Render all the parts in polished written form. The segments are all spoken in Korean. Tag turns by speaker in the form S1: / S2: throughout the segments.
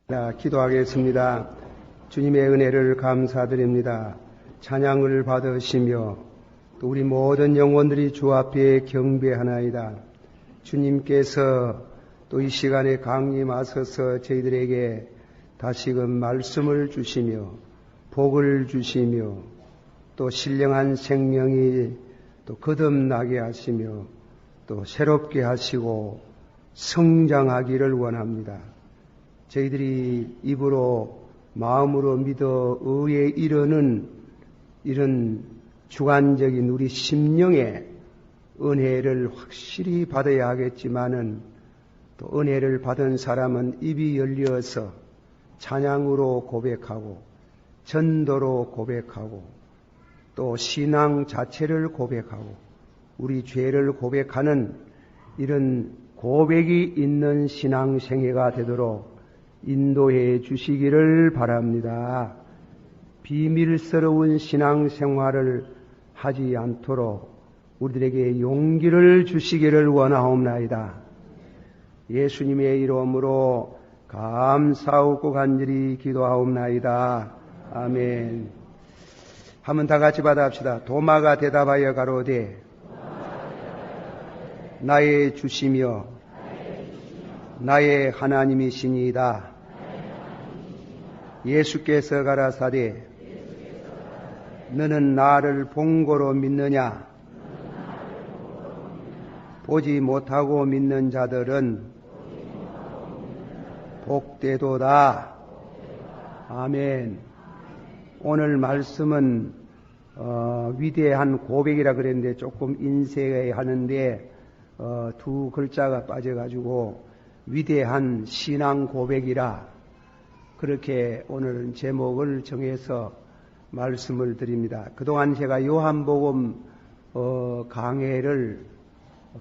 S1: 기도하겠습니다. 주님의 은혜를 감사드립니다. 찬양을 받으시며 또 우리 모든 영혼들이 주 앞에 경배하나이다. 주님께서 또 이 시간에 강림하셔서 저희들에게 다시금 말씀을 주시며 복을 주시며 또 신령한 생명이 또 거듭나게 하시며 또 새롭게 하시고 성장하기를 원합니다. 저희들이 입으로 마음으로 믿어 의에 이르는 이런 주관적인 우리 심령의 은혜를 확실히 받아야 하겠지만은 또 은혜를 받은 사람은 입이 열려서 찬양으로 고백하고 전도로 고백하고 또 신앙 자체를 고백하고 우리 죄를 고백하는 이런 고백이 있는 신앙생애가 되도록 인도해 주시기를 바랍니다. 비밀스러운 신앙생활을 하지 않도록 우리들에게 용기를 주시기를 원하옵나이다. 예수님의 이름으로 감사하고 간절히 기도하옵나이다. 아멘. 한번 다 같이 받아합시다. 도마가 대답하여 가로되 나의 주시며 나의 하나님이시니이다. 예수께서 가라사대 너는 나를 본고로 믿느냐? 보지 못하고 믿는 자들은 복되도다. 아멘. 오늘 말씀은 위대한 고백이라 그랬는데 조금 인쇄해야 하는데 두 글자가 빠져가지고 위대한 신앙 고백이라 그렇게 오늘은 제목을 정해서 말씀을 드립니다. 그동안 제가 요한복음 강해를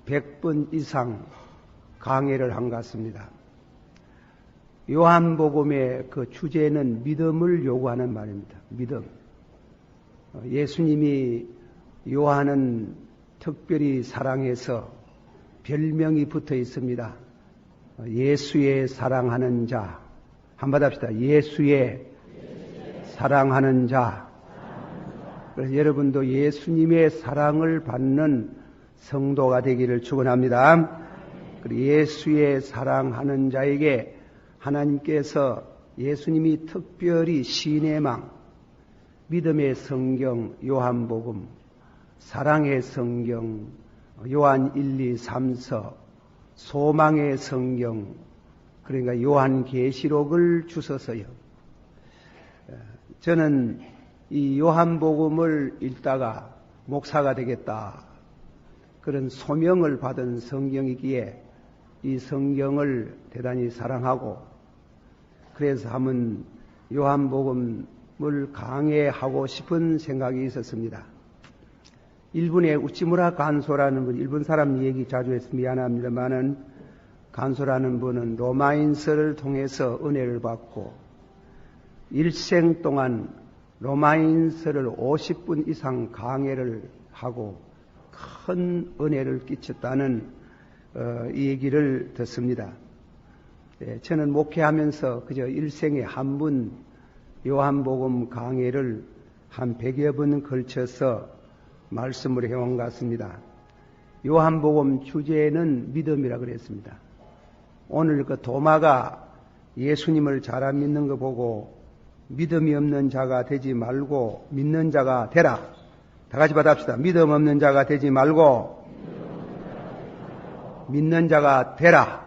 S1: 100번 이상 강해를 한 것 같습니다. 요한복음의 그 주제는 믿음을 요구하는 말입니다. 믿음. 예수님이 요한은 특별히 사랑해서 별명이 붙어 있습니다. 예수의 사랑하는 자. 한번 합시다. 예수의 사랑하는 자. 그래서 여러분도 예수님의 사랑을 받는 성도가 되기를 축원합니다. 그리고 예수의 사랑하는 자에게 하나님께서 예수님이 특별히 신의 망, 믿음의 성경 요한복음, 사랑의 성경 요한 1, 2, 3서, 소망의 성경 그러니까 요한계시록을 주셔서요. 저는 이 요한복음을 읽다가 목사가 되겠다. 그런 소명을 받은 성경이기에 이 성경을 대단히 사랑하고 그래서 한번 요한복음을 강해하고 싶은 생각이 있었습니다. 일본의 우치무라 간소라는 분, 일본 사람 얘기 자주 해서 미안합니다만은 간소라는 분은 로마인서를 통해서 은혜를 받고 일생 동안 로마인서를 50분 이상 강해를 하고 큰 은혜를 끼쳤다는 이 얘기를 듣습니다. 저는 목회하면서 그저 일생에 한 분 요한복음 강해를 한 100여 번 걸쳐서 말씀을 해온 것 같습니다. 요한복음 주제는 믿음이라 그랬습니다. 오늘 그 도마가 예수님을 잘 안 믿는 거 보고 믿음이 없는 자가 되지 말고 믿는 자가 되라. 다 같이 받아합시다. 믿음 없는 자가 되지 말고 믿는 자가 되라.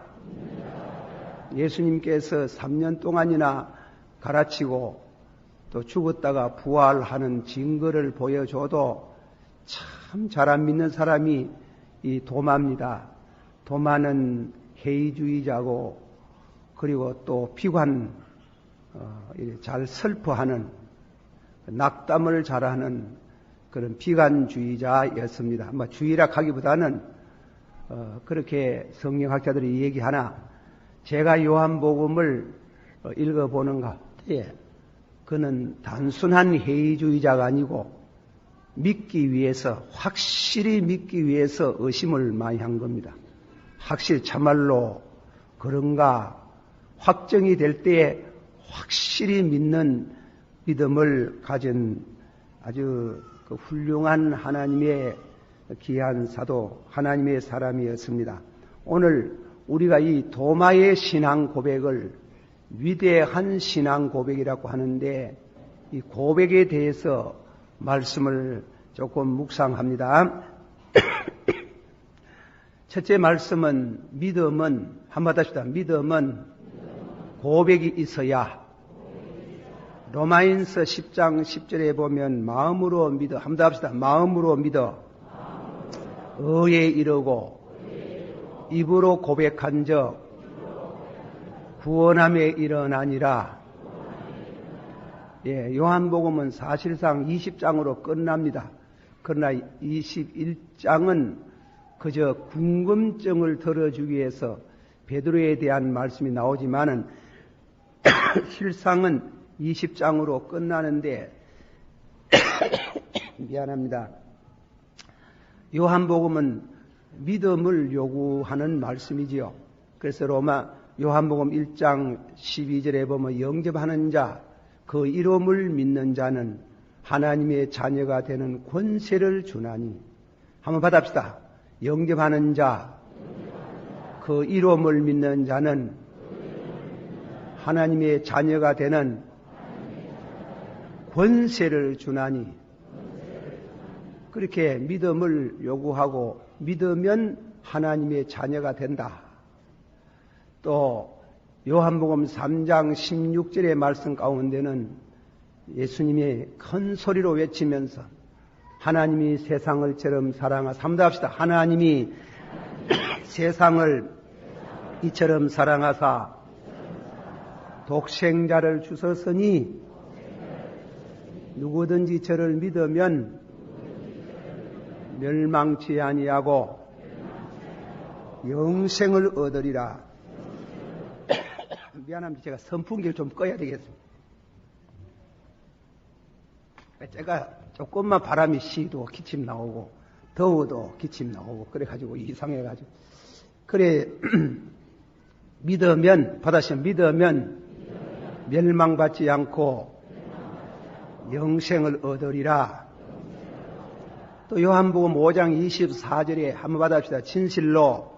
S1: 예수님께서 3년 동안이나 가르치고 또 죽었다가 부활하는 증거를 보여줘도 참 잘 안 믿는 사람이 이 도마입니다. 도마는 회의주의자고 그리고 또 비관 잘 슬퍼하는 낙담을 잘하는 그런 비관주의자였습니다. 뭐 주의라 하기보다는 그렇게 성경학자들이 얘기하나 제가 요한복음을 읽어보는 가운데 그는 단순한 회의주의자가 아니고 믿기 위해서 확실히 믿기 위해서 의심을 많이 한 겁니다. 확실히 참말로 그런가 확정이 될 때에 확실히 믿는 믿음을 가진 아주 훌륭한 하나님의 귀한 사도, 하나님의 사람이었습니다. 오늘 우리가 이 도마의 신앙 고백을 위대한 신앙 고백이라고 하는데, 이 고백에 대해서 말씀을 조금 묵상합니다. 첫째 말씀은 믿음은, 한마디 합시다. 믿음은 고백이 있어야. 로마인서 10장 10절에 보면 마음으로 믿어, 한마디 합시다. 마음으로 믿어 의에 이르고 입으로 고백한 적 구원함에 이르나니라. 예, 요한복음은 사실상 20장으로 끝납니다. 그러나 21장은 그저 궁금증을 덜어주기 위해서 베드로에 대한 말씀이 나오지만은 실상은 20장으로 끝나는데 미안합니다. 요한복음은 믿음을 요구하는 말씀이지요. 그래서 요한복음 1장 12절에 보면 영접하는 자, 그 이름을 믿는 자는 하나님의 자녀가 되는 권세를 주나니. 한번 받합시다. 영접하는 자, 그 이름을 믿는 자는 하나님의 자녀가 되는 권세를 주나니. 그렇게 믿음을 요구하고 믿으면 하나님의 자녀가 된다. 또 요한복음 3장 16절의 말씀 가운데는 예수님이 큰 소리로 외치면서 하나님이 세상을 처럼 사랑하사, 한번 더 합시다. 하나님이 세상을 이처럼 사랑하사 독생자를 주셨으니 누구든지 저를 믿으면 멸망치 아니하고 영생을 얻으리라. 미안합니다. 제가 선풍기를 좀 꺼야 되겠습니다. 제가 조금만 바람이 쉬도 기침 나오고 더워도 기침 나오고 그래가지고 이상해가지고. 그래 믿으면, 받아시면 믿으면 멸망받지 않고 영생을 얻으리라. 또 요한복음 5장 24절에 한번 받아봅시다. 진실로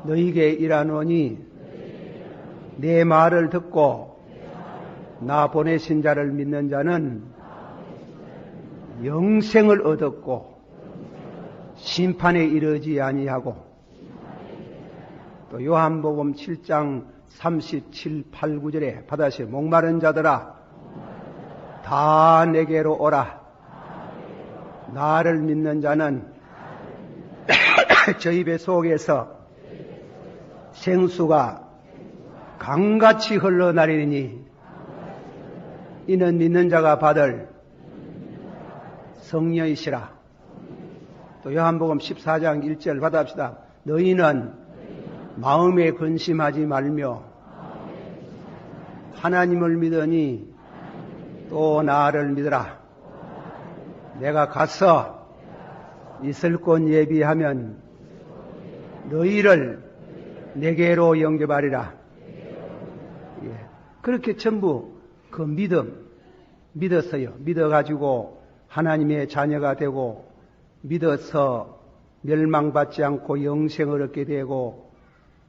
S1: 너희에게 이르노니 내 말을 듣고 나 보내신 자를 믿는 자는 영생을 얻었고 심판에 이르지 아니하고. 또 요한복음 7장 37, 8, 9절에 받아시 목마른 자들아 다 내게로 오라. 나를 믿는 자는 저희 배 속에서 생수가 강같이 흘러나리니 이는 믿는 자가 받을 성령이시라. 또 요한복음 14장 1절 받아봅시다. 너희는 마음에 근심하지 말며 하나님을 믿으니 또 나를 믿으라. 내가 가서 있을 곳 예비하면 너희를 내게로 영접하리라. 예. 그렇게 전부 그 믿었어요. 믿어가지고 하나님의 자녀가 되고 믿어서 멸망받지 않고 영생을 얻게 되고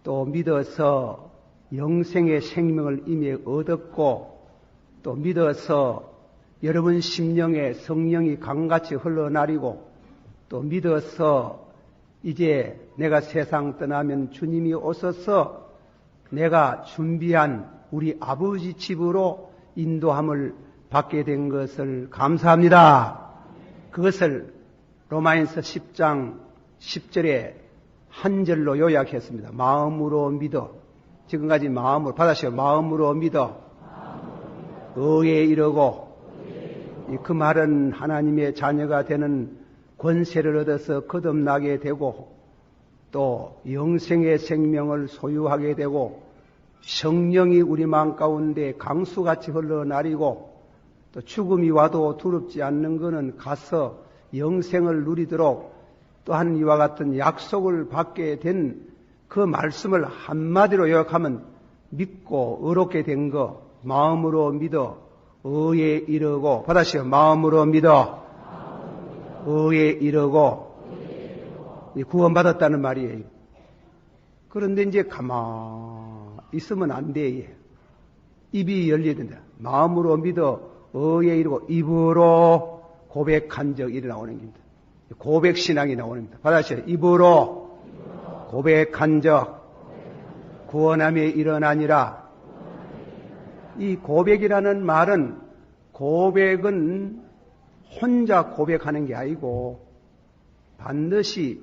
S1: 또 믿어서 영생의 생명을 이미 얻었고 또 믿어서 여러분 심령에 성령이 강같이 흘러나리고 또 믿어서 이제 내가 세상 떠나면 주님이 오셔서 내가 준비한 우리 아버지 집으로 인도함을 받게 된 것을 감사합니다. 그것을 로마인서 10장 10절에 한 절로 요약했습니다. 마음으로 믿어. 지금까지 마음으로 받아시오. 마음으로 믿어. 의에 이르고. 그 말은 하나님의 자녀가 되는 권세를 얻어서 거듭나게 되고 또 영생의 생명을 소유하게 되고 성령이 우리 마음 가운데 강수같이 흘러나리고 또 죽음이 와도 두렵지 않는 것은 가서 영생을 누리도록 또한 이와 같은 약속을 받게 된 그 말씀을 한마디로 요약하면 믿고 의롭게 된 거 마음으로 믿어 의에 이르고 받아시오. 마음으로 믿어 의에 이르고 구원받았다는 말이에요. 그런데 이제 가만 있으면 안 돼. 입이 열려야 된다. 마음으로 믿어 의에 이르고 입으로 고백한 적이 나오는 겁니다. 고백신앙이 나오는 겁니다. 받아시오. 입으로 고백한 적 구원함에 일어나니라. 이 고백이라는 말은 고백은 혼자 고백하는 게 아니고 반드시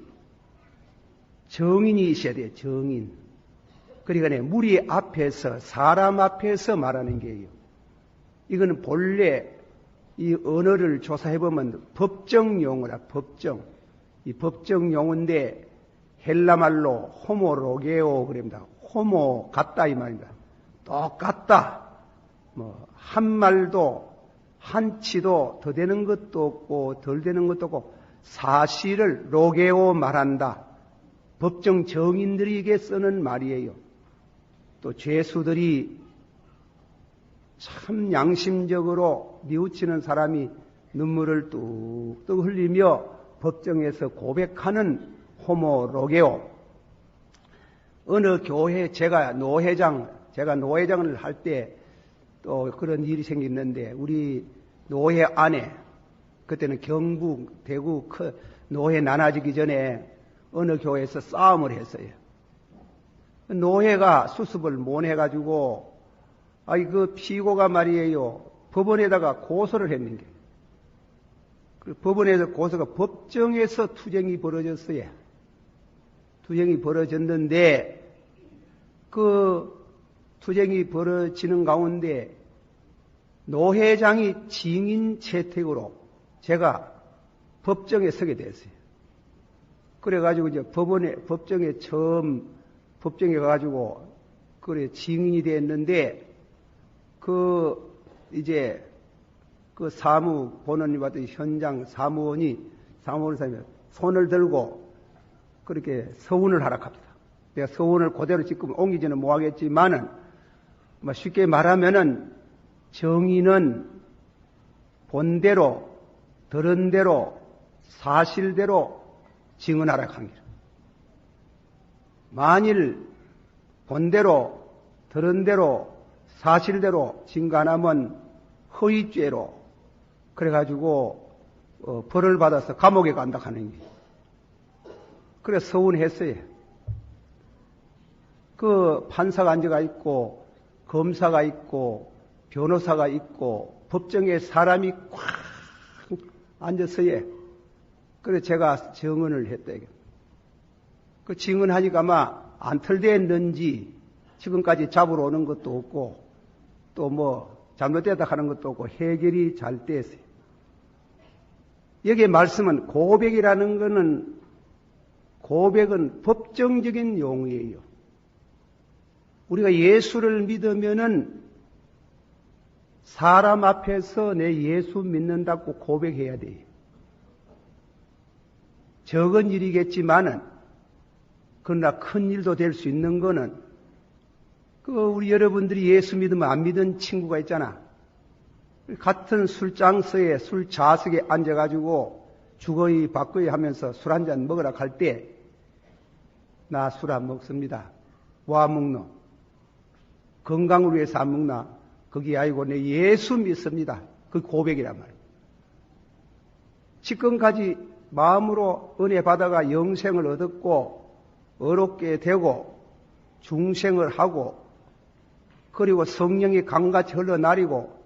S1: 정인이 있어야 돼요. 정인. 그러니까 무리 앞에서 사람 앞에서 말하는 게예요. 이거는 본래 이 언어를 조사해보면 법정 용어라. 법정. 이 법정 용어인데 헬라말로 호모로게오 그럽니다. 호모 같다 이 말입니다. 똑같다. 한 말도 한치도 더 되는 것도 없고 덜 되는 것도 없고 사실을 로게오 말한다. 법정 정인들에게 쓰는 말이에요. 또 죄수들이 참 양심적으로 뉘우치는 사람이 눈물을 뚝뚝 흘리며 법정에서 고백하는 호모로게오. 어느 교회 제가 노회장을 할 때 또 그런 일이 생겼는데 우리 노회 안에 그때는 경북, 대구 노회 나눠지기 전에 어느 교회에서 싸움을 했어요. 노회가 수습을 못 해가지고 그 피고가 말이에요. 법원에다가 고소를 했는 게. 그 법원에서 고소가 법정에서 투쟁이 벌어졌어요. 투쟁이 벌어졌는데 그 투쟁이 벌어지는 가운데 노회장이 증인 채택으로 제가 법정에 서게 됐어요. 그래가지고 이제 법정에 처음 법정에 가가지고 그래 증인이 됐는데 이제 그 사무 본원이 받던 현장 사무원이 손을 들고 그렇게 서운을 하라 합니다. 내가 서운을 그대로 지금 옮기지는 못하겠지만은 쉽게 말하면은 정의는 본대로 들은 대로 사실대로 증언하라 합니다. 만일 본대로 들은 대로 사실대로 증거 안 하면 허위죄로 그래가지고 벌을 받아서 감옥에 간다 하는 게. 그래서 서운했어요. 그 판사가 앉아가 있고 검사가 있고 변호사가 있고 법정에 사람이 꽉 앉았어요. 그래서 제가 증언을 했다. 그 증언하니까 아마 안 털대했는지 지금까지 잡으러 오는 것도 없고 또 잘못되다 하는 것도 없고 해결이 잘 됐어요. 여기에 말씀은 고백은 법정적인 용어예요. 우리가 예수를 믿으면은 사람 앞에서 내 예수 믿는다고 고백해야 돼요. 적은 일이겠지만은 그러나 큰 일도 될 수 있는 거는 우리 여러분들이 예수 믿으면 안 믿은 친구가 있잖아. 같은 술장서에 술 좌석에 앉아가지고 주거이 받거이 하면서 술 한잔 먹으러 갈 때 나 술 안 먹습니다. 뭐 안 먹노? 건강을 위해서 안 먹나? 그게 아니고 내 예수 믿습니다. 그 고백이란 말이에요. 지금까지 마음으로 은혜 받아가 영생을 얻었고 어렵게 되고 중생을 하고 그리고 성령이 강같이 흘러내리고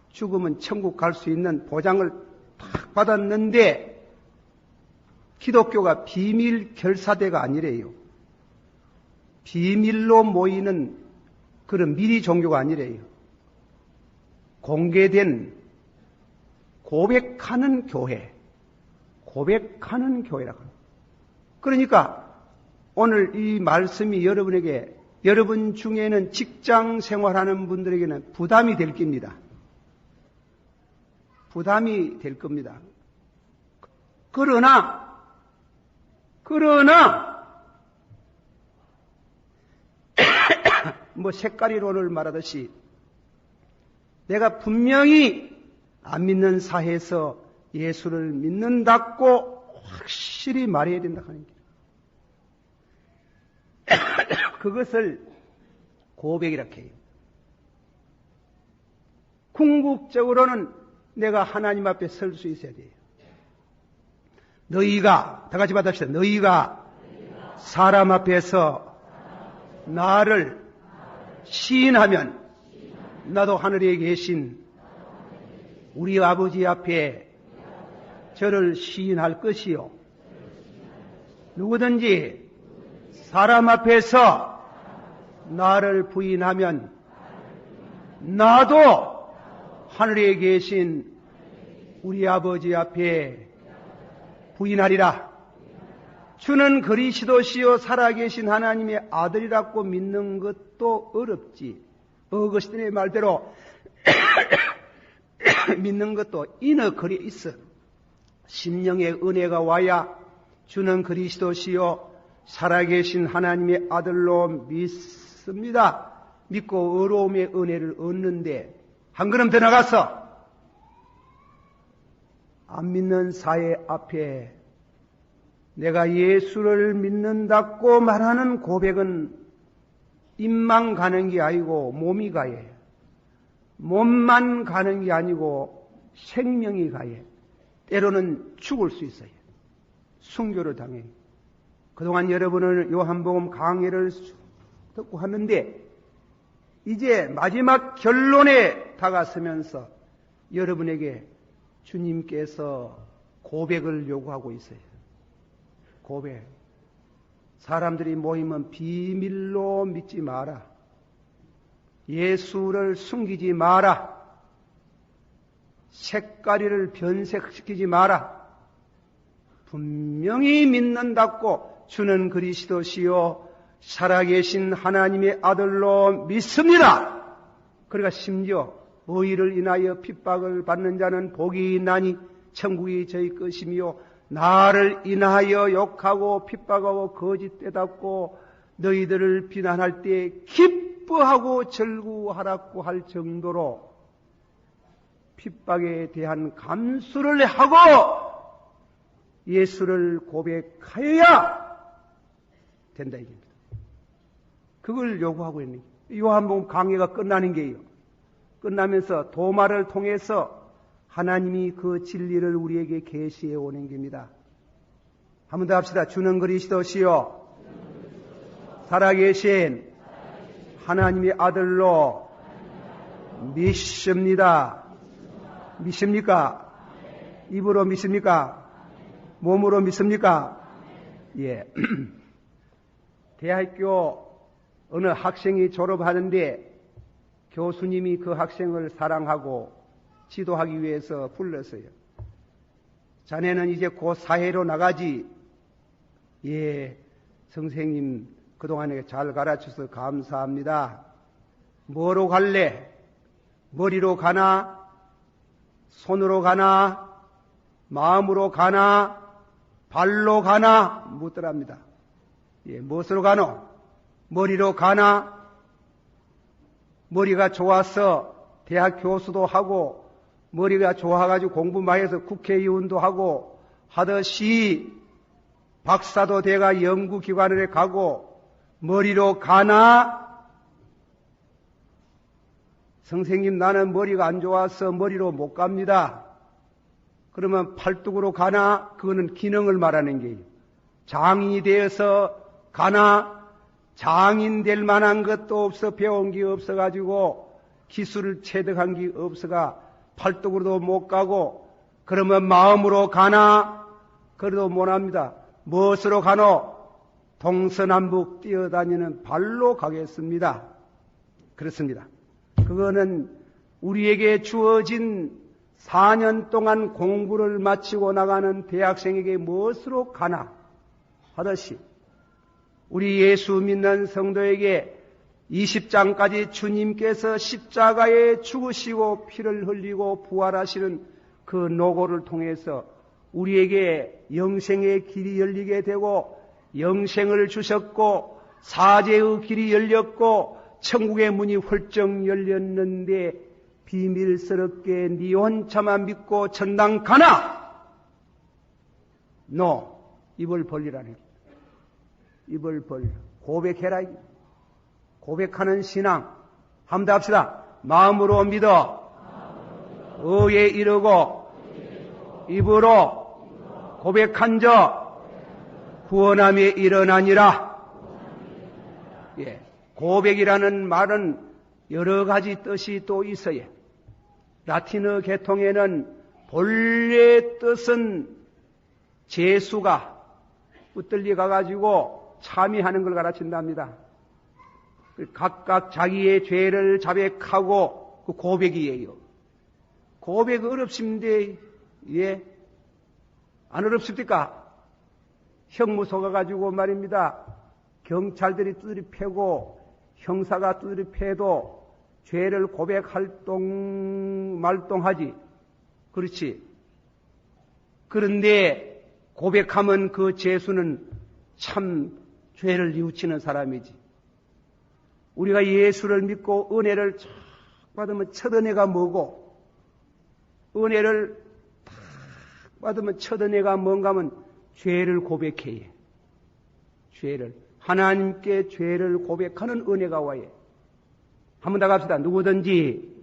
S1: 죽으면 천국 갈 수 있는 보장을 탁 받았는데 기독교가 비밀 결사대가 아니래요. 비밀로 모이는 그런 미리 종교가 아니래요. 공개된 고백하는 교회, 고백하는 교회라고. 그러니까 오늘 이 말씀이 여러분 중에는 직장 생활하는 분들에게는 부담이 될 겁니다. 부담이 될 겁니다. 그러나 색깔이론을 말하듯이 내가 분명히 안 믿는 사회에서 예수를 믿는다고 확실히 말해야 된다 하는 게 그것을 고백이라고 해요. 궁극적으로는 내가 하나님 앞에 설 수 있어야 돼요. 너희가 다 같이 받읍시다. 너희가 사람 앞에서 나를 시인하면 나도 하늘에 계신 우리 아버지 앞에 저를 시인할 것이요. 누구든지 사람 앞에서 나를 부인하면 나도 하늘에 계신 우리 아버지 앞에 부인하리라. 주는 그리스도시요 살아계신 하나님의 아들이라고 믿는 것도 어렵지. 어거스틴의 말대로 믿는 것도 인어 거리에 있어. 심령의 은혜가 와야 주는 그리스도시요 살아계신 하나님의 아들로 믿습니다. 믿고 어려움의 은혜를 얻는데 한 걸음 더 나가서 안 믿는 사회 앞에 내가 예수를 믿는다고 말하는 고백은 입만 가는 게 아니고 몸이 가야 해요. 몸만 가는 게 아니고 생명이 가야 해요. 때로는 죽을 수 있어요. 순교를 당해요. 그동안 여러분은 요한복음 강해를 듣고 하는데 이제 마지막 결론에 다가서면서 여러분에게 주님께서 고백을 요구하고 있어요. 고백. 사람들이 모이면 비밀로 믿지 마라. 예수를 숨기지 마라. 색깔이를 변색시키지 마라. 분명히 믿는다고 주는 그리스도시요 살아계신 하나님의 아들로 믿습니다. 그러니까 심지어 의를 인하여 핍박을 받는 자는 복이 있나니 천국이 저희 것이며 나를 인하여 욕하고 핍박하고 거짓되답고 너희들을 비난할 때 기뻐하고 절구하라고 할 정도로 핍박에 대한 감수를 하고 예수를 고백하여야 된다 이겁니다. 그걸 요구하고 있는 거예요. 요한복음 강해가 끝나는 게요. 끝나면서 도마를 통해서 하나님이 그 진리를 우리에게 계시해 오는 겁니다. 한 번 더 합시다. 주는 그리스도시요 살아계신 하나님의 아들로 믿습니다. 믿습니까? 입으로 믿습니까? 몸으로 믿습니까? 예. 대학교 어느 학생이 졸업하는데 교수님이 그 학생을 사랑하고 지도하기 위해서 불렀어요. 자네는 이제 곧 사회로 나가지. 예, 선생님 그동안에 잘 가르쳐서 감사합니다. 뭐로 갈래? 머리로 가나? 손으로 가나? 마음으로 가나? 발로 가나? 묻더랍니다. 예, 무엇으로 가노? 머리로 가나? 머리가 좋아서 대학 교수도 하고 머리가 좋아가지고 공부 많이 해서 국회의원도 하고 하듯이 박사도 돼가 연구기관에 가고 머리로 가나? 선생님 나는 머리가 안 좋아서 머리로 못 갑니다. 그러면 팔뚝으로 가나? 그거는 기능을 말하는 게요. 장인이 되어서 가나? 장인 될 만한 것도 없어 배운 게 없어가지고 기술을 체득한 게 없어가 팔뚝으로도 못 가고 그러면 마음으로 가나? 그래도 못합니다. 무엇으로 가노? 동서남북 뛰어다니는 발로 가겠습니다. 그렇습니다. 그거는 우리에게 주어진 4년 동안 공부를 마치고 나가는 대학생에게 무엇으로 가나 하듯이 우리 예수 믿는 성도에게 20장까지 주님께서 십자가에 죽으시고 피를 흘리고 부활하시는 그 노고를 통해서 우리에게 영생의 길이 열리게 되고 영생을 주셨고 사죄의 길이 열렸고 천국의 문이 훌쩍 열렸는데 비밀스럽게 네 혼자만 믿고 천당 가나? 너 입을 벌리라는 게. 입을 벌려. 고백해라. 고백하는 신앙. 한번 더 합시다. 마음으로 믿어. 의에 이르고 입으로 고백한 자 구원함에 일어나니라. 예. 고백이라는 말은 여러 가지 뜻이 또 있어요. 라틴어 계통에는 본래 뜻은 제수가 붙들리 가가지고 참여하는 걸 가르친답니다. 각각 자기의 죄를 자백하고 그 고백이에요. 고백 어렵습니다. 예. 안 어렵습니까? 형무소 가가지고 말입니다. 경찰들이 두드려 패고 형사가 두드려 패도 죄를 말동하지. 그렇지. 그런데 고백하면 그 죄수는 참 죄를 뉘우치는 사람이지. 우리가 예수를 믿고 은혜를 쫙 받으면 첫 은혜가 뭐고, 은혜를 탁 받으면 첫 은혜가 뭔가 하면 죄를 고백해야. 죄를. 하나님께 죄를 고백하는 은혜가 와요. 한번 더 갑시다. 누구든지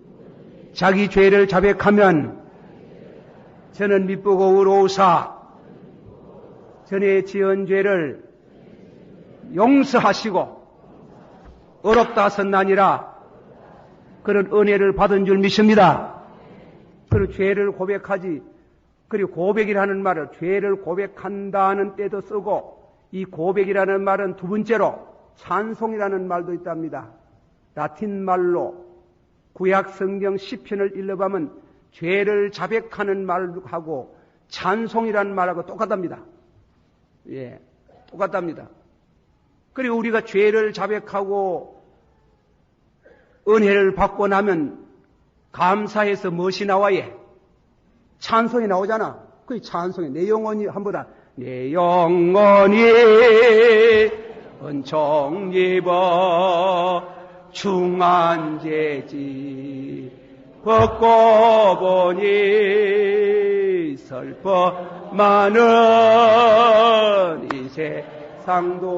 S1: 자기 죄를 자백하면 저는 미쁘고 의로우사 전에 지은 죄를 용서하시고 어렵다 하셨나니라. 그런 은혜를 받은 줄 믿습니다. 그리고 죄를 고백하지. 그리고 고백이라는 말을 죄를 고백한다는 때도 쓰고, 이 고백이라는 말은 두 번째로 찬송이라는 말도 있답니다. 라틴 말로 구약 성경 시편을 읽어보면 죄를 자백하는 말하고 찬송이라는 말하고 똑같답니다. 예, 똑같답니다. 그리고 우리가 죄를 자백하고 은혜를 받고 나면 감사해서 무엇이 나와요? 찬송이 나오잖아. 그 찬송이 내 영혼이 한보다 내 영혼이 은총 입어 중한 죄지 벗고 보니 슬퍼 많은 이 세상도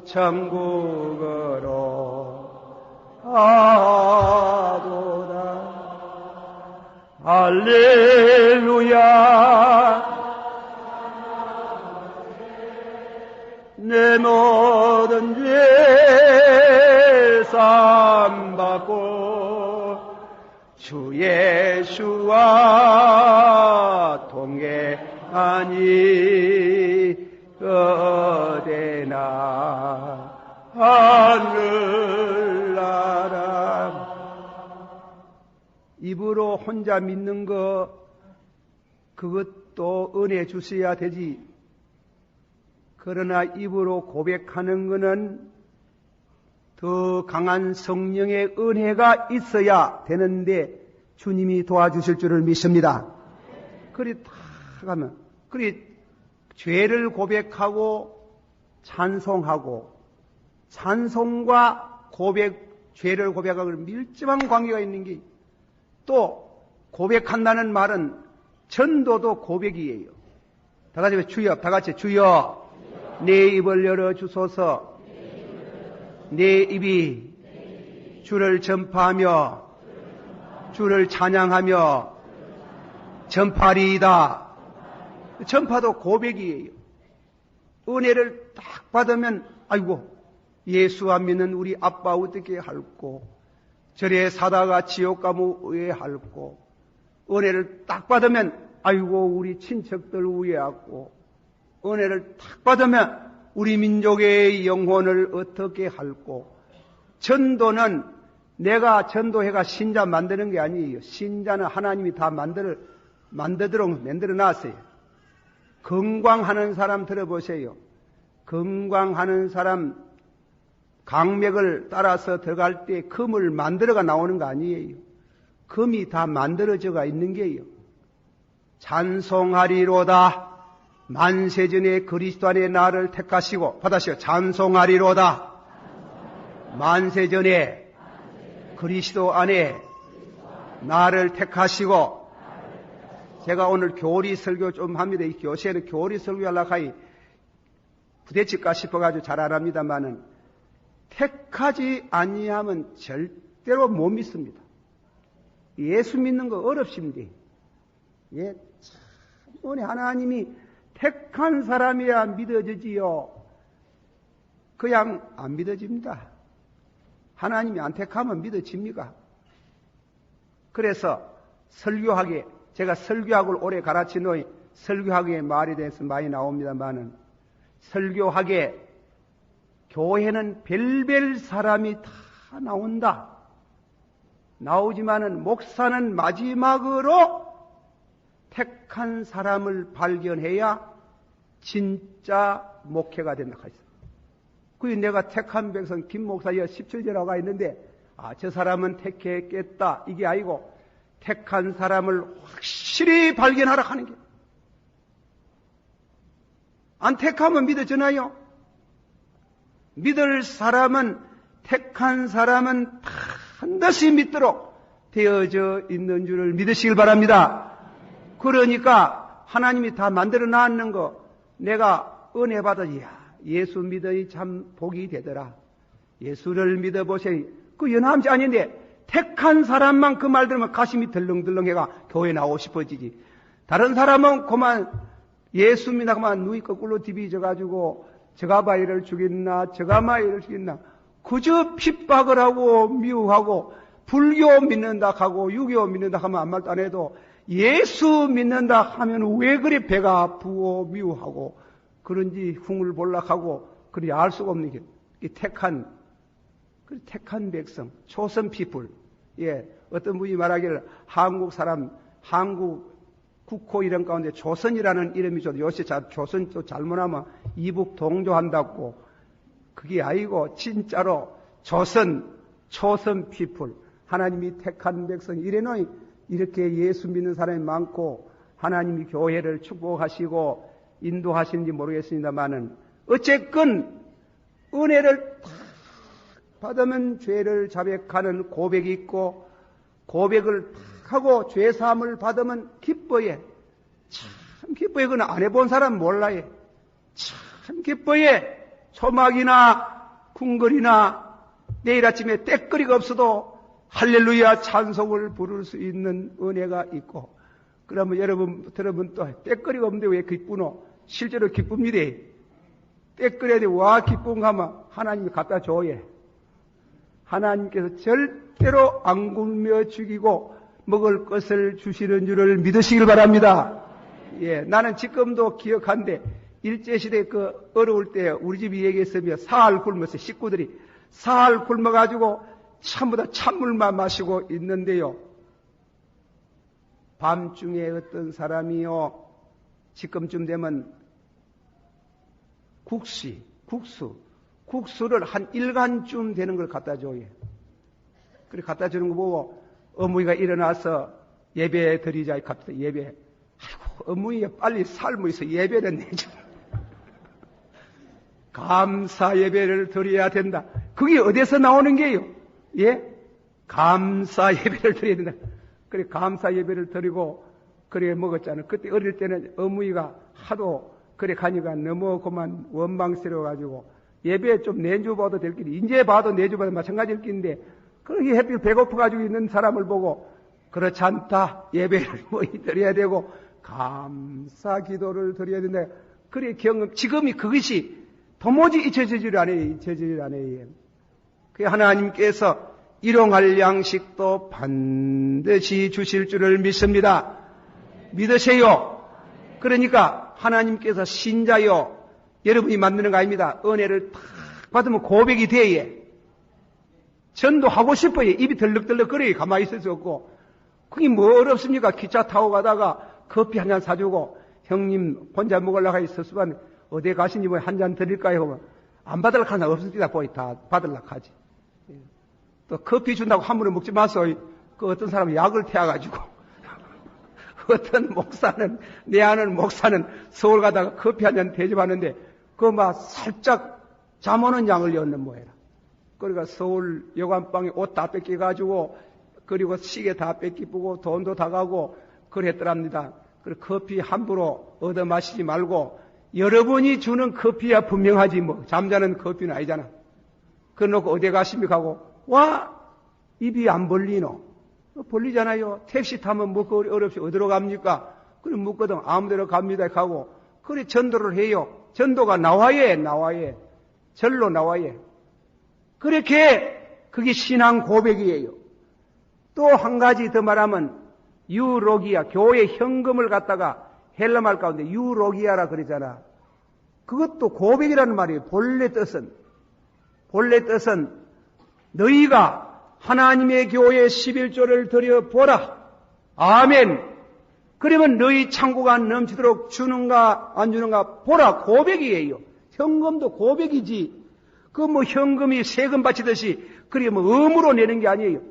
S1: 천국으로 가도다. 할렐루야. 내 모든 죄 사함받고 주 예수와 동행하니 어디나 하늘나라. 입으로 혼자 믿는 거 그것도 은혜 주셔야 되지. 그러나 입으로 고백하는 것은 더 강한 성령의 은혜가 있어야 되는데 주님이 도와주실 줄을 믿습니다. 그리 다 가면 그리 죄를 고백하고 찬송하고 찬송과 고백, 죄를 고백하고 밀접한 관계가 있는 게 또 고백한다는 말은 전도도 고백이에요. 다 같이 주여, 다 같이 주여. 내 입을 열어 주소서. 내 입이 주를 전파하며 주를 찬양하며 전파리이다. 전파도 고백이에요. 은혜를 딱 받으면 아이고 예수 안 믿는 우리 아빠 어떻게 할꼬, 저래 사다가 지옥 가면 왜 할꼬, 은혜를 딱 받으면 아이고 우리 친척들 우애하고, 은혜를 딱 받으면 우리 민족의 영혼을 어떻게 할꼬. 전도는 내가 전도해가 신자 만드는 게 아니에요. 신자는 하나님이 다 만들도록 만들어 놨어요. 건강하는 사람 들어보세요. 건강하는 사람 강맥을 따라서 들어갈 때 금을 만들어가 나오는 거 아니에요. 금이 다 만들어져가 있는 게요. 찬송하리로다. 만세전에 그리스도 안에 나를 택하시고 받아시오. 찬송하리로다. 만세 전에 그리스도 안에 나를 택하시고, 제가 오늘 교리 설교 좀 합니다. 이 교시에는 교리 설교하려고 하니 부대칠까 싶어가지고 잘 안 합니다만은, 택하지 아니하면 절대로 못 믿습니다. 예수 믿는 거 어렵습니다. 예, 참, 오늘 하나님이 택한 사람이야 믿어지지요. 그냥 안 믿어집니다. 하나님이 안 택하면 믿어집니까? 그래서 설교하게, 제가 설교학을 오래 가르친 후에 설교학의 말에 대해서 많이 나옵니다만은, 설교학에 교회는 별별 사람이 다 나온다. 나오지만은 목사는 마지막으로 택한 사람을 발견해야 진짜 목회가 된다 하였어. 그 내가 택한 백성 김 목사여 17절하고 있는데, 저 사람은 택했겠다 이게 아니고, 택한 사람을 확실히 발견하라 하는 게. 안 택하면 믿어지나요? 믿을 사람은, 택한 사람은 반드시 믿도록 되어져 있는 줄을 믿으시길 바랍니다. 그러니까 하나님이 다 만들어 놨는 거 내가 은혜 받아, 예수 믿어이 참 복이 되더라. 예수를 믿어보세요. 그 연함지 아닌데 택한 사람만 그 말 들으면 가슴이 덜렁덜렁해가 교회 나오고 싶어지지. 다른 사람은 그만 예수 믿나 그만 누이 거꾸로 디비져가지고 저가 봐 이를 죽였나 저가 마 이를 죽였나 그저 핍박을 하고 미워하고, 불교 믿는다 하고 유교 믿는다 하면 아무 말도 안 해도 예수 믿는다 하면 왜 그리 배가 아프고 미워하고 그런지 흉을볼락하고 그리 알 수가 없는 게, 이 택한 백성, 초선 피플. 예, 어떤 분이 말하기를 한국 사람, 한국 국호 이름 가운데 조선이라는 이름이 죠. 요새 조선 또 잘못하면 이북 동조한다고. 그게 아니고 진짜로 조선, 초선 피플. 하나님이 택한 백성. 이래놓니 이렇게 예수 믿는 사람이 많고 하나님이 교회를 축복하시고 인도하시는지 모르겠습니다만은, 어쨌건 은혜를 탁 받으면 죄를 자백하는 고백이 있고, 고백을 탁 하고 죄사함을 받으면 기뻐해. 참 기뻐해. 그건 안 해본 사람 몰라요. 참 기뻐해. 초막이나 궁궐이나 내일 아침에 때거리가 없어도 할렐루야 찬송을 부를 수 있는 은혜가 있고, 그러면 여러분 들으면 또 때거리가 없는데 왜 기쁘노? 실제로 기쁩니다. 때거리야 돼. 와 기쁜가 하면 하나님이 갖다 줘요. 하나님께서 절대로 안 굶며 죽이고 먹을 것을 주시는 줄을 믿으시길 바랍니다. 예, 나는 지금도 기억한데, 일제시대 그 어려울 때 우리 집이 얘기했으며 사흘 굶어서 식구들이 사흘 굶어가지고 전부 다 찬물만 마시고 있는데요. 밤중에 어떤 사람이요, 지금쯤 되면 국수를 한 일간쯤 되는 걸 갖다 줘요. 그래 갖다 주는 거 보고 어머니가 일어나서 예배 드리자 갑자기 예배. 아이고 어머니 빨리 삶어서 예배를 내줘. 감사 예배를 드려야 된다. 그게 어디서 나오는 게요? 예? 감사 예배를 드려야 된다. 그래 감사 예배를 드리고 그래 먹었잖아. 그때 어릴 때는 어머니가 하도 그래 가니까 너무 그만 원망스러워가지고 예배 좀 내줘봐도 될 길이, 이제 봐도 내줘봐도 마찬가지일 길인데, 그렇게 햇빛 배고파가지고 있는 사람을 보고 그렇지 않다. 예배를 뭐 드려야 되고 감사 기도를 드려야 된다. 그래 경험, 지금이 그것이 도무지 잊혀지질 않아요. 그 하나님께서 일용할 양식도 반드시 주실 줄을 믿습니다. 믿으세요. 그러니까 하나님께서 신자요, 여러분이 만드는 거 아닙니다. 은혜를 탁 받으면 고백이 돼야. 전도하고 싶어요. 입이 덜럭덜럭 거려요. 가만히 있을 수 없고. 그게 뭐 어렵습니까? 기차 타고 가다가 커피 한 잔 사주고, 형님 혼자 먹으려고 있었으면 어디에 가시니 뭐 한 잔 드릴까요? 하면 안 받으려고 하나 없습니다. 보이 다 받으려고 하지. 또 커피 준다고 함부로 먹지 마소이. 그 어떤 사람은 약을 태워가지고 어떤 목사는, 내 아는 목사는 서울 가다가 커피 한 잔 대접하는데 그거 막 살짝 잠 오는 양을 였는 모양이라. 그러니까 서울 여관방에 옷 다 뺏겨가지고 그리고 시계 다 뺏기고 돈도 다 가고 그랬더랍니다. 그리고 커피 함부로 얻어 마시지 말고 여러분이 주는 커피야 분명하지 뭐 잠자는 커피는 아니잖아. 그래놓고 어디 가십니까 하고 와 입이 안 벌리노? 벌리잖아요. 택시 타면 뭐 어렵지 어디로 갑니까? 그래 묻거든 아무데로 갑니다 하고 그래 전도를 해요. 전도가 나와야 절로 나와야. 그렇게 그게 신앙 고백이에요. 또 한 가지 더 말하면 유로기아 교회 현금을 갖다가 헬라말 가운데 유로기아라 그러잖아. 그것도 고백이라는 말이에요. 본래 뜻은 너희가 하나님의 교회에 11조를 드려보라. 아멘. 그러면 너희 창고가 넘치도록 주는가 안 주는가 보라. 고백이에요. 현금도 고백이지. 그 뭐 현금이 세금 바치듯이 그게 뭐 의무로 내는 게 아니에요.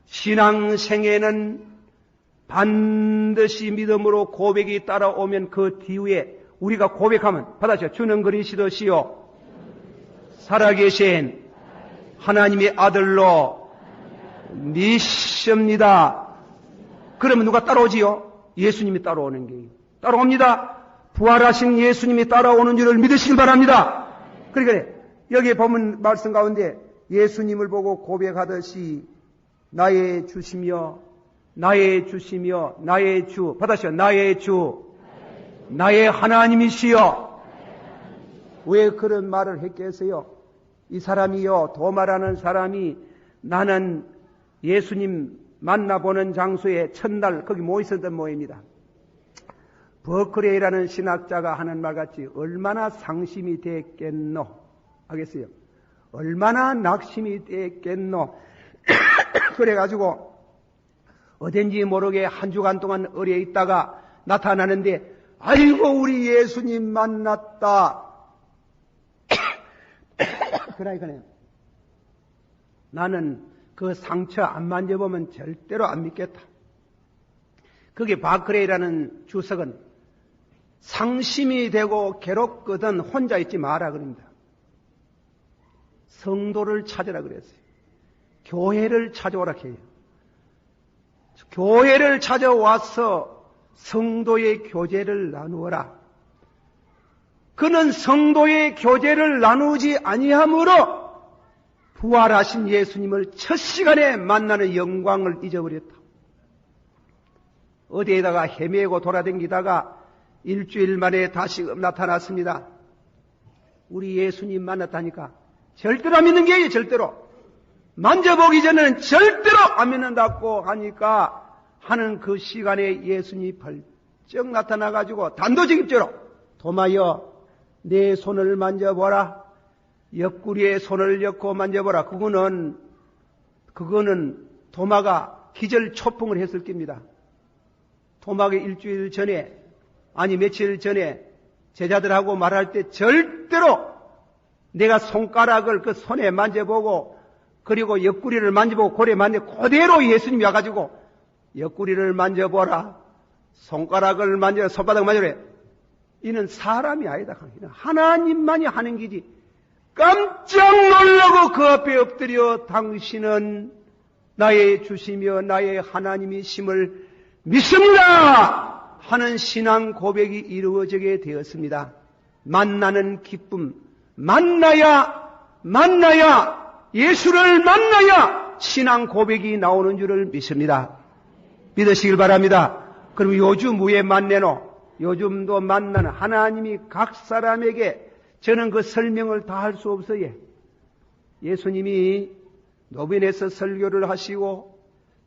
S1: 신앙생에는 반드시 믿음으로 고백이 따라오면 그 뒤에 우리가 고백하면 받아줘. 주는 그리스도시요 살아계신 하나님의 아들로 믿습니다. 그러면 누가 따라오지요? 예수님이 따라오는 게 따라옵니다. 부활하신 예수님이 따라오는 줄을 믿으시길 바랍니다. 그러니까 여기 보면 말씀 가운데 예수님을 보고 고백하듯이 나의 주시며 나의 주시며 나의 주 받아시오. 나의 주 나의 하나님이시여. 왜 그런 말을 했겠어요? 이 사람이요 도마라는 사람이 나는 예수님 만나보는 장소에 첫날 거기 모였었던 모임입니다. 버클레이라는 신학자가 하는 말같이 얼마나 상심이 됐겠노 하겠어요. 얼마나 낙심이 됐겠노. 그래가지고 어딘지 모르게 한 주간 동안 어려 있다가 나타나는데 아이고 우리 예수님 만났다. 그러니까요. 나는 그 상처 안 만져보면 절대로 안 믿겠다. 그게 바크레이라는 주석은 상심이 되고 괴롭거든 혼자 있지 마라 그럽니다. 성도를 찾으라 그랬어요. 교회를 찾아오라 해요. 교회를 찾아와서 성도의 교제를 나누어라. 그는 성도의 교제를 나누지 아니하므로 부활하신 예수님을 첫 시간에 만나는 영광을 잊어버렸다. 어디에다가 헤매고 돌아다니다가 일주일 만에 다시금 나타났습니다. 우리 예수님 만났다니까 절대로 안 믿는 게예요. 절대로. 만져보기 전에는 절대로 안 믿는다고 하니까 하는 그 시간에 예수님이 벌쩍 나타나가지고 단도직입적으로 도마여 내 손을 만져보라. 옆구리에 손을 엮고 만져보라. 그거는 도마가 기절 초풍을 했을 겁니다. 도마가 일주일 전에 아니 며칠 전에 제자들하고 말할 때 절대로 내가 손가락을 그 손에 만져보고 그리고 옆구리를 만져보고 고래 만져보고 그대로 예수님이 와가지고 옆구리를 만져보라. 손가락을 만져 손바닥 만져래. 이는 사람이 아니다. 하나님만이 하는 기지. 깜짝 놀라고 그 앞에 엎드려 당신은 나의 주시며 나의 하나님이심을 믿습니다 하는 신앙 고백이 이루어지게 되었습니다. 만나는 기쁨, 만나야 예수를 만나야 신앙 고백이 나오는 줄을 믿습니다. 믿으시길 바랍니다. 그럼 요즘 왜 만나노? 요즘도 만나는 하나님이 각 사람에게 저는 그 설명을 다 할 수 없어요. 예수님이 노빈에서 설교를 하시고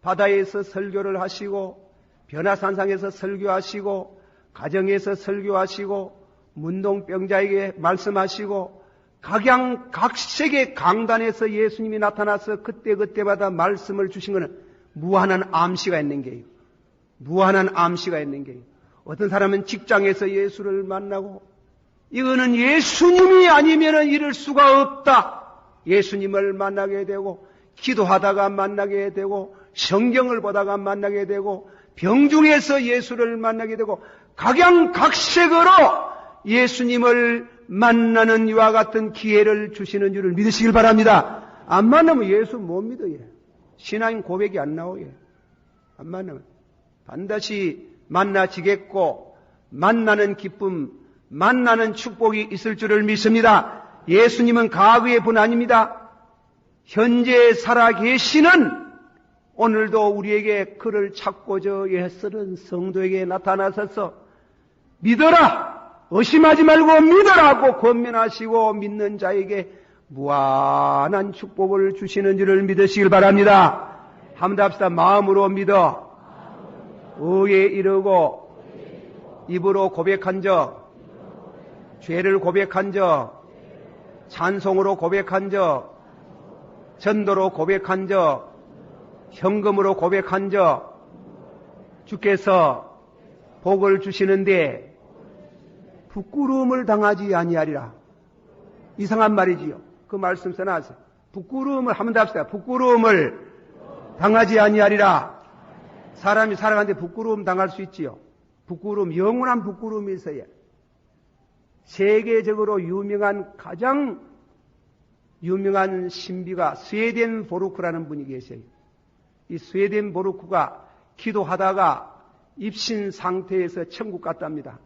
S1: 바다에서 설교를 하시고 변화산상에서 설교하시고 가정에서 설교하시고 문동병자에게 말씀하시고 각양각색의 강단에서 예수님이 나타나서 그때그때마다 말씀을 주신 것은 무한한 암시가 있는 게요. 무한한 암시가 있는 게요. 어떤 사람은 직장에서 예수를 만나고 이거는 예수님이 아니면 이럴 수가 없다. 예수님을 만나게 되고 기도하다가 만나게 되고 성경을 보다가 만나게 되고 병중에서 예수를 만나게 되고 각양각색으로 예수님을 만나는 이와 같은 기회를 주시는 줄을 믿으시길 바랍니다. 안 만나면 예수 못 믿어요. 신앙인 고백이 안 나와요. 안 만나면. 반드시 만나지겠고 만나는 기쁨, 만나는 축복이 있을 줄을 믿습니다. 예수님은 과거의 분 아닙니다. 현재 살아계시는 오늘도 우리에게 그를 찾고자 애쓰는 성도에게 나타나셔서 믿어라! 의심하지 말고 믿어라고 권면하시고 믿는 자에게 무한한 축복을 주시는 줄을 믿으시길 바랍니다. 한번 합시다. 마음으로 믿어 의에 이르고 입으로 고백한 적, 죄를 고백한 적, 찬송으로 고백한 적, 전도로 고백한 적, 현금으로 고백한 적, 주께서 복을 주시는데 부끄러움을 당하지 아니하리라. 이상한 말이지요. 그 말씀 써놨어요. 부끄러움을 한번 더 합시다. 부끄러움을 당하지 아니하리라. 사람이 살아가는데 부끄러움 당할 수 있지요. 부끄러움, 영원한 부끄러움이 있어야. 세계적으로 유명한 가장 유명한 신비가 스웨덴 보르크라는 분이 계세요. 이 스웨덴 보르크가 기도하다가 입신 상태에서 천국 갔답니다.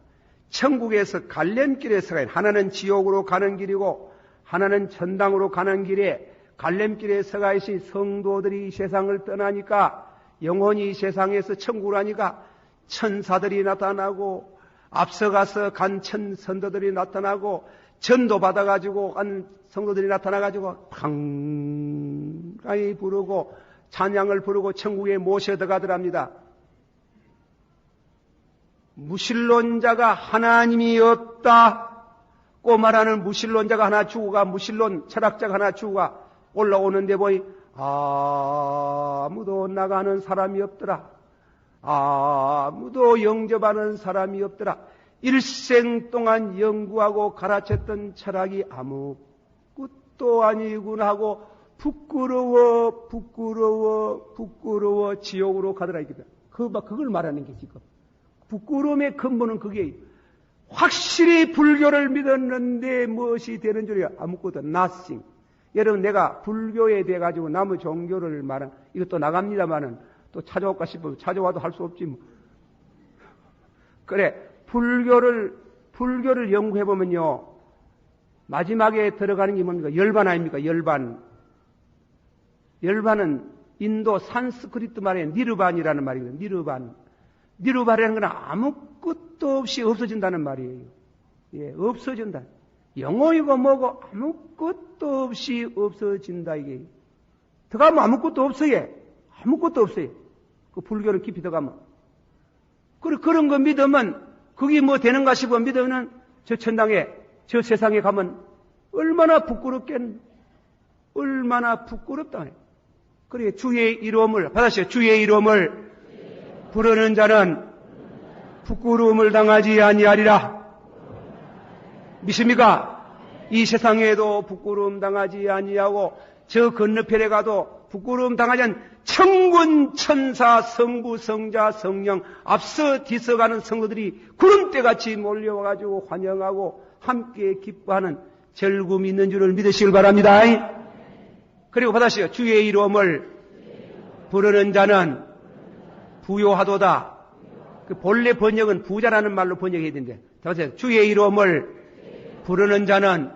S1: 천국에서 갈림길에서 가요. 하나는 지옥으로 가는 길이고 하나는 천당으로 가는 길에 갈림길에 서가 있으니 성도들이 이 세상을 떠나니까 영혼이 이 세상에서 천국으로 하니까 천사들이 나타나고 앞서가서 간 천선도들이 나타나고 전도 받아가지고 간 성도들이 나타나가지고 강강히 부르고 찬양을 부르고 천국에 모셔 들어가더랍니다. 무신론자가 하나님이 없다고 말하는 무신론자가 하나 죽어가 무신론 철학자가 하나 죽어가 올라오는데 보니 아무도 나가는 사람이 없더라. 아무도 영접하는 사람이 없더라. 일생 동안 연구하고 가르쳤던 철학이 아무것도 아니구나 하고 부끄러워 지옥으로 가더라. 그걸 말하는 게 지금. 부끄러움의 근본은 그게 확실히 불교를 믿었는데 무엇이 되는 줄이야? 아무것도 nothing. 여러분 내가 불교에 대해 가지고 남의 종교를 말한 이것도 나갑니다마는 또 찾아올까 싶으면 찾아와도 할 수 없지 뭐. 그래 불교를 연구해 보면요 마지막에 들어가는 게 뭡니까? 열반 아닙니까? 열반은 인도 산스크리트 말에 니르반이라는 말이거든요. 니르반이라는 건 아무것도 없이 없어진다는 말이에요. 예, 없어진다. 영혼이고 뭐고 아무것도 없이 없어진다 이게. 들어가면 아무것도 없어요. 아무것도 없어요. 그 불교는 깊이 들어가면. 그런 거 믿으면 그게 뭐 되는가 싶어 믿으면 저 천당에 저 세상에 가면 얼마나 부끄럽겠는. 얼마나 부끄럽다. 그래 주의 이름을 받으세요. 주의 이름을 부르는 자는 부끄러움을 당하지 아니하리라. 믿습니까? 이 세상에도 부끄러움 당하지 아니하고 저 건너편에 가도 부끄러움 당하지 않은 천군 천사 성부 성자 성령 앞서 뒤서가는 성도들이 구름대같이 몰려와가지고 환영하고 함께 기뻐하는 즐거움이 있는 줄을 믿으시길 바랍니다. 그리고 받으시오. 주의 이름을 부르는 자는 부요하도다. 그 본래 번역은 부자라는 말로 번역해야 되는데, 보세요. 주의 이름을 부르는 자는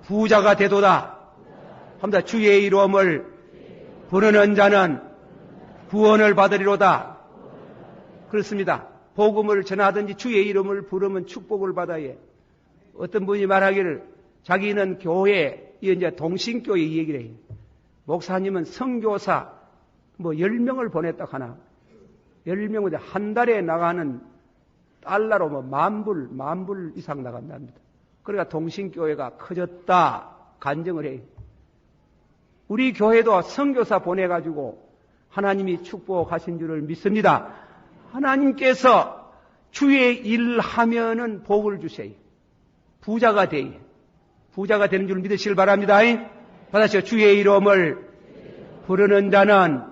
S1: 부자가 되도다. 합니다. 주의 이름을 부르는 자는 구원을 받으리로다. 그렇습니다. 복음을 전하든지 주의 이름을 부르면 축복을 받아야. 어떤 분이 말하기를 자기는 교회, 이제 동신교회 이 얘기를 해요. 목사님은 선교사 10명을 보냈다 하나. 10명인데 한 달에 나가는 달러로 만불 이상 나간답니다. 그러니까 동신교회가 커졌다 간증을 해요. 우리 교회도 선교사 보내가지고 하나님이 축복하신 줄을 믿습니다. 하나님께서 주의 일하면은 복을 주세요. 부자가 돼. 부자가 되는 줄 믿으시길 바랍니다. 받으시오. 주의 이름을 부르는 자는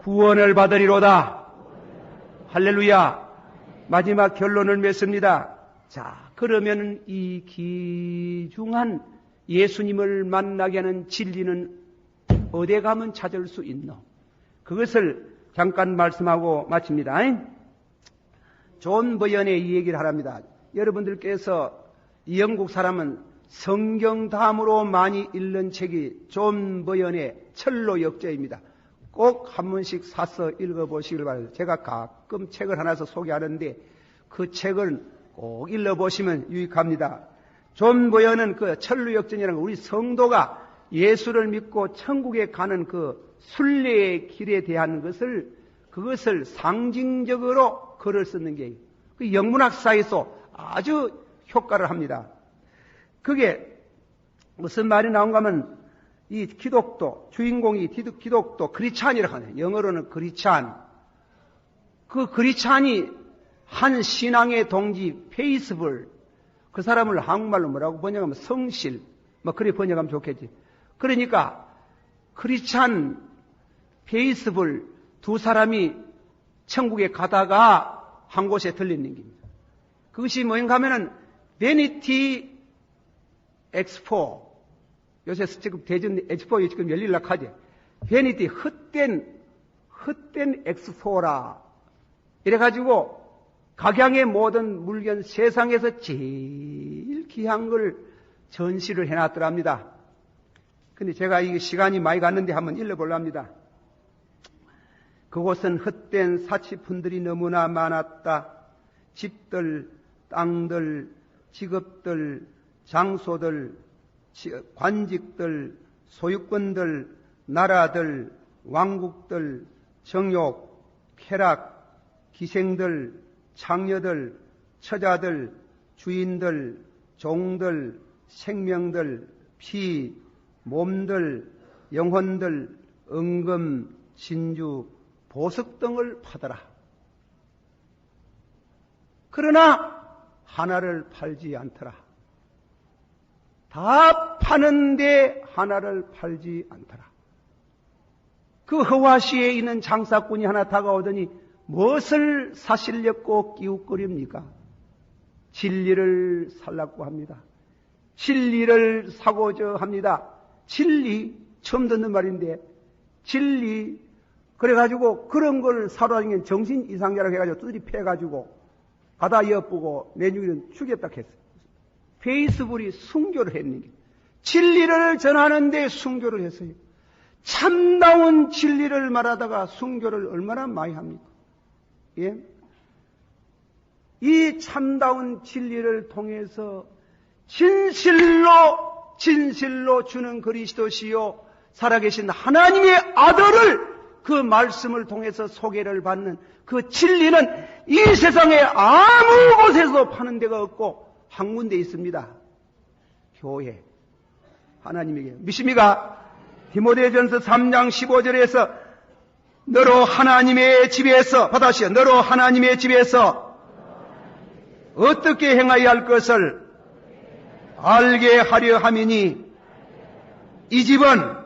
S1: 구원을 받으리로다. 할렐루야. 마지막 결론을 맺습니다. 자, 그러면 이 귀중한 예수님을 만나게 하는 진리는 어디 가면 찾을 수 있노? 그것을 잠깐 말씀하고 마칩니다. 존 버연의 이 얘기를 하랍니다. 여러분들께서 이 영국 사람은 성경 다음으로 많이 읽는 책이 존 버연의 철로 역제입니다. 꼭 한 번씩 사서 읽어보시길 바랍니다. 제가 가끔 책을 하나 소개하는데 그 책을 꼭 읽어보시면 유익합니다. 존 버연은 그 철로 역전이라는 거, 우리 성도가 예수를 믿고 천국에 가는 그 순례의 길에 대한 그것을 상징적으로 글을 쓰는 게 그 영문학사에서 아주 효과를 합니다. 그게 무슨 말이 나온가 하면 이 기독교, 주인공이 기독교 그리찬이라고 하네요. 영어로는 그리찬. 그 그리찬이 한 신앙의 동지 페이스불, 그 사람을 한국말로 뭐라고 번역하면 성실, 뭐 그래 번역하면 좋겠지. 그러니까 그리찬, 페이스불 두 사람이 천국에 가다가 한 곳에 들리는 겁니다. 그것이 뭐인가 하면은 베니티 엑스포, 요새 지금 대전 엑스포 지금 열리려고 하지. 베니티 헛된 엑스포라. 이래가지고 각양의 모든 물건, 세상에서 제일 귀한 걸 전시를 해놨더랍니다. 근데 제가 이 시간이 많이 갔는데 한번 읽어보랍니다. 그곳은 헛된 사치품들이 너무나 많았다. 집들, 땅들, 직업들, 장소들, 관직들, 소유권들, 나라들, 왕국들, 정욕, 쾌락, 기생들, 창녀들, 처자들, 주인들, 종들, 생명들, 피, 몸들, 영혼들, 은금, 진주, 보석 등을 파더라. 그러나 하나를 팔지 않더라. 다 파는데 하나를 팔지 않더라. 그 허와시에 있는 장사꾼이 하나 다가오더니 무엇을 사시려고 끼웃거립니까? 진리를 살라고 합니다. 진리를 사고자 합니다. 진리, 처음 듣는 말인데, 진리, 그래가지고 그런 걸 사러 다니는 정신 이상자라고 해가지고 두드리 패가지고 바다 엿보고 내중에는 죽였다 했어요. 페이스북이 순교를 했는데, 진리를 전하는데 순교를 했어요. 참다운 진리를 말하다가 순교를 얼마나 많이 합니까? 예? 이 참다운 진리를 통해서 진실로 주는 그리스도시요 살아계신 하나님의 아들을 그 말씀을 통해서 소개를 받는 그 진리는 이 세상에 아무 곳에서 파는 데가 없고 한 군데 있습니다. 교회. 하나님에게. 믿습니까? 디모데전서 3장 15절에서 너로 하나님의 집에서, 받아시오. 너로 하나님의 집에서 어떻게 행하여야 할 것을 알게 하려 함이니 이 집은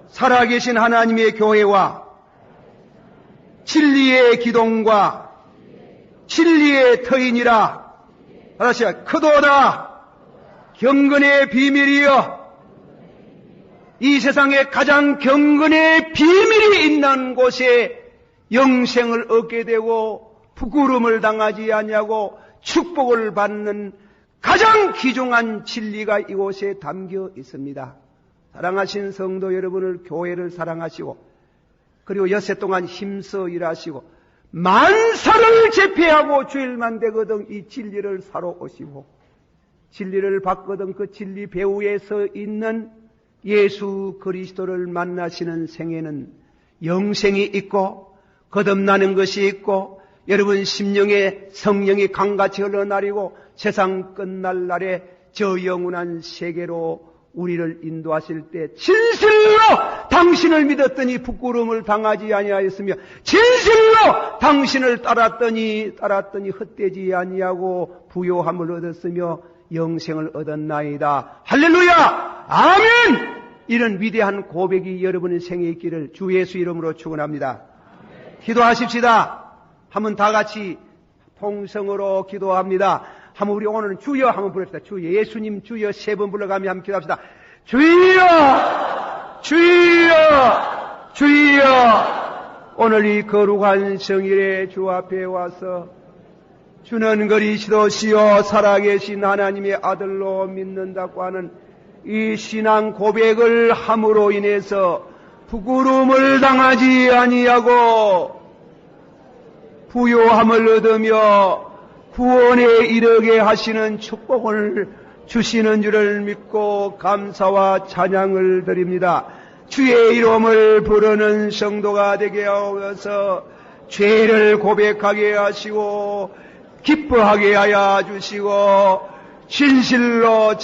S1: 살아계신 하나님의 교회와 진리의 기둥과 진리의 터이니라. 받아시오. 크도다 경건의 비밀이여. 이 세상에 가장 경건의 비밀이 있는 곳에 영생을 얻게 되고 부끄러움을 당하지 아니하고 축복을 받는 가장 귀중한 진리가 이곳에 담겨 있습니다. 사랑하신 성도 여러분을, 교회를 사랑하시고 그리고 엿새 동안 힘써 일하시고 만사를 제패하고 주일만 되거든 이 진리를 사러 오시고 진리를 받거든 그 진리 배후에 서 있는 예수 그리스도를 만나시는 생에는 영생이 있고 거듭나는 것이 있고 여러분 심령에 성령이 강같이 흘러나리고 세상 끝날 날에 저 영원한 세계로 우리를 인도하실 때 진실로 당신을 믿었더니 부끄러움을 당하지 아니하였으며 진실로 당신을 따랐더니 헛되지 아니하고 부요함을 얻었으며 영생을 얻었나이다. 할렐루야! 아멘! 이런 위대한 고백이 여러분의 생에 있기를 주 예수 이름으로 축원합니다. 기도하십시다. 한번 다 같이 통성으로 기도합니다. 한번 우리 오늘은 주여 한번 부릅시다. 주여. 예수님 주여 3번 불러가며 한번 기도합시다. 주여! 주여! 주여! 오늘 이 거룩한 성일에 주 앞에 와서 주는 그리스도시요 살아계신 하나님의 아들로 믿는다고 하는 이 신앙 고백을 함으로 인해서 부끄러움을 당하지 아니하고 부요함을 얻으며 구원에 이르게 하시는 축복을 주시는 줄을 믿고 감사와 찬양을 드립니다. 주의 이름을 부르는 성도가 되게 하옵소서. 죄를 고백하게 하시고 기뻐하게 하여 주시고 진실로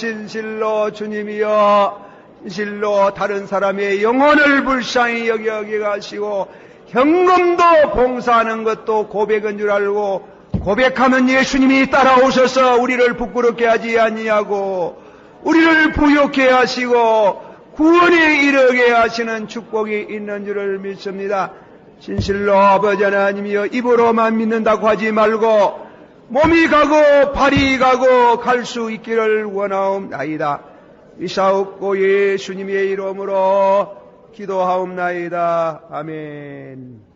S1: 주님이여 진실로 다른 사람의 영혼을 불쌍히 여기게 하시고 현금도 봉사하는 것도 고백인 줄 알고 고백하면 예수님이 따라오셔서 우리를 부끄럽게 하지 아니하고 우리를 부욕해 하시고 구원에 이르게 하시는 축복이 있는 줄을 믿습니다. 진실로 아버지 하나님이여 입으로만 믿는다고 하지 말고 몸이 가고 발이 가고 갈 수 있기를 원하옵나이다. 이사옵고 예수님의 이름으로 기도하옵나이다. 아멘.